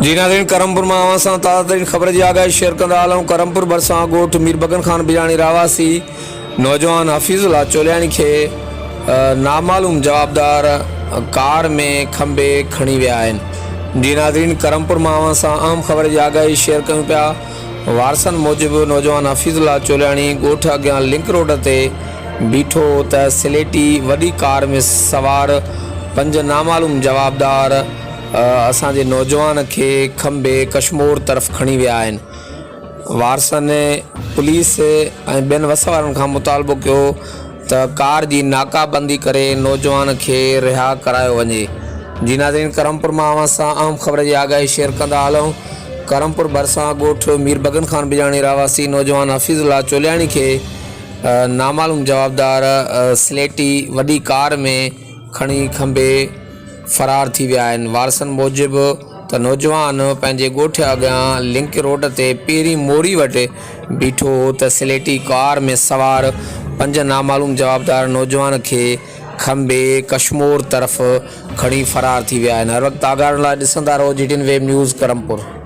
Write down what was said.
जी नाज़रीन, करमपुर में आवां सां ताज़ा तरीन ख़बर जी आगाही शेयर कंदा आहियूं। करमपुर भरिसां ॻोठ मीर बगन खान बिजाणी रावासी नौजवान हफ़ीज़ुल्लाह चोलियाणी खे नामालूम जवाबदार कार में खंबे खणी विया आहिनि। जी नाज़रीन, करमपुर में आवां सां अहम ख़बर जी आगाही शेयर कयूं पिया। वारसन मूजिबि नौजवान हफ़ीज़ुल्लाह चोलियाणी ॻोठ अॻियां लिंक रोड ते बीठो त स्लेटी वॾी कार में सवार 5 नामालूम जवाबदार असांजे नौजवान के खंबे कश्मीर तरफ़ खणी विया आहिनि। वारसन पुलिस ऐं ॿियनि वस वारनि खां मुतालबो कयो त कार जी नाकाबंदी करे नौजवान के रिहा करायो वञे। जी नाज़रीन, करमपुर में आवां सां अहम ख़बर जी आगाही शेयर कंदा हलूं। करमपुर भरिसां ॻोठ मीर बगन खान बिजाणी रावासी नौजवान हफ़ीज़ुल्लाह चोलियाणी के नामालूम जवाबदार स्लेटी वॾी कार में खणी खंबे फ़रार थी विया आहिनि। वारसन मूजिबि त नौजवान पंहिंजे ॻोठ अॻियां लिंक रोड ते पहिरीं मोड़ी वटि बीठो त स्लेटी कार में सवार 5 नामालूम जवाबदार नौजवान के खंबे कश्मीर तरफ़ खणी फ़रार थी विया आहिनि। हर वक़्तु आगाह लाइ ॾिसंदा रहो GTN वेब न्यूज़ करमपुर।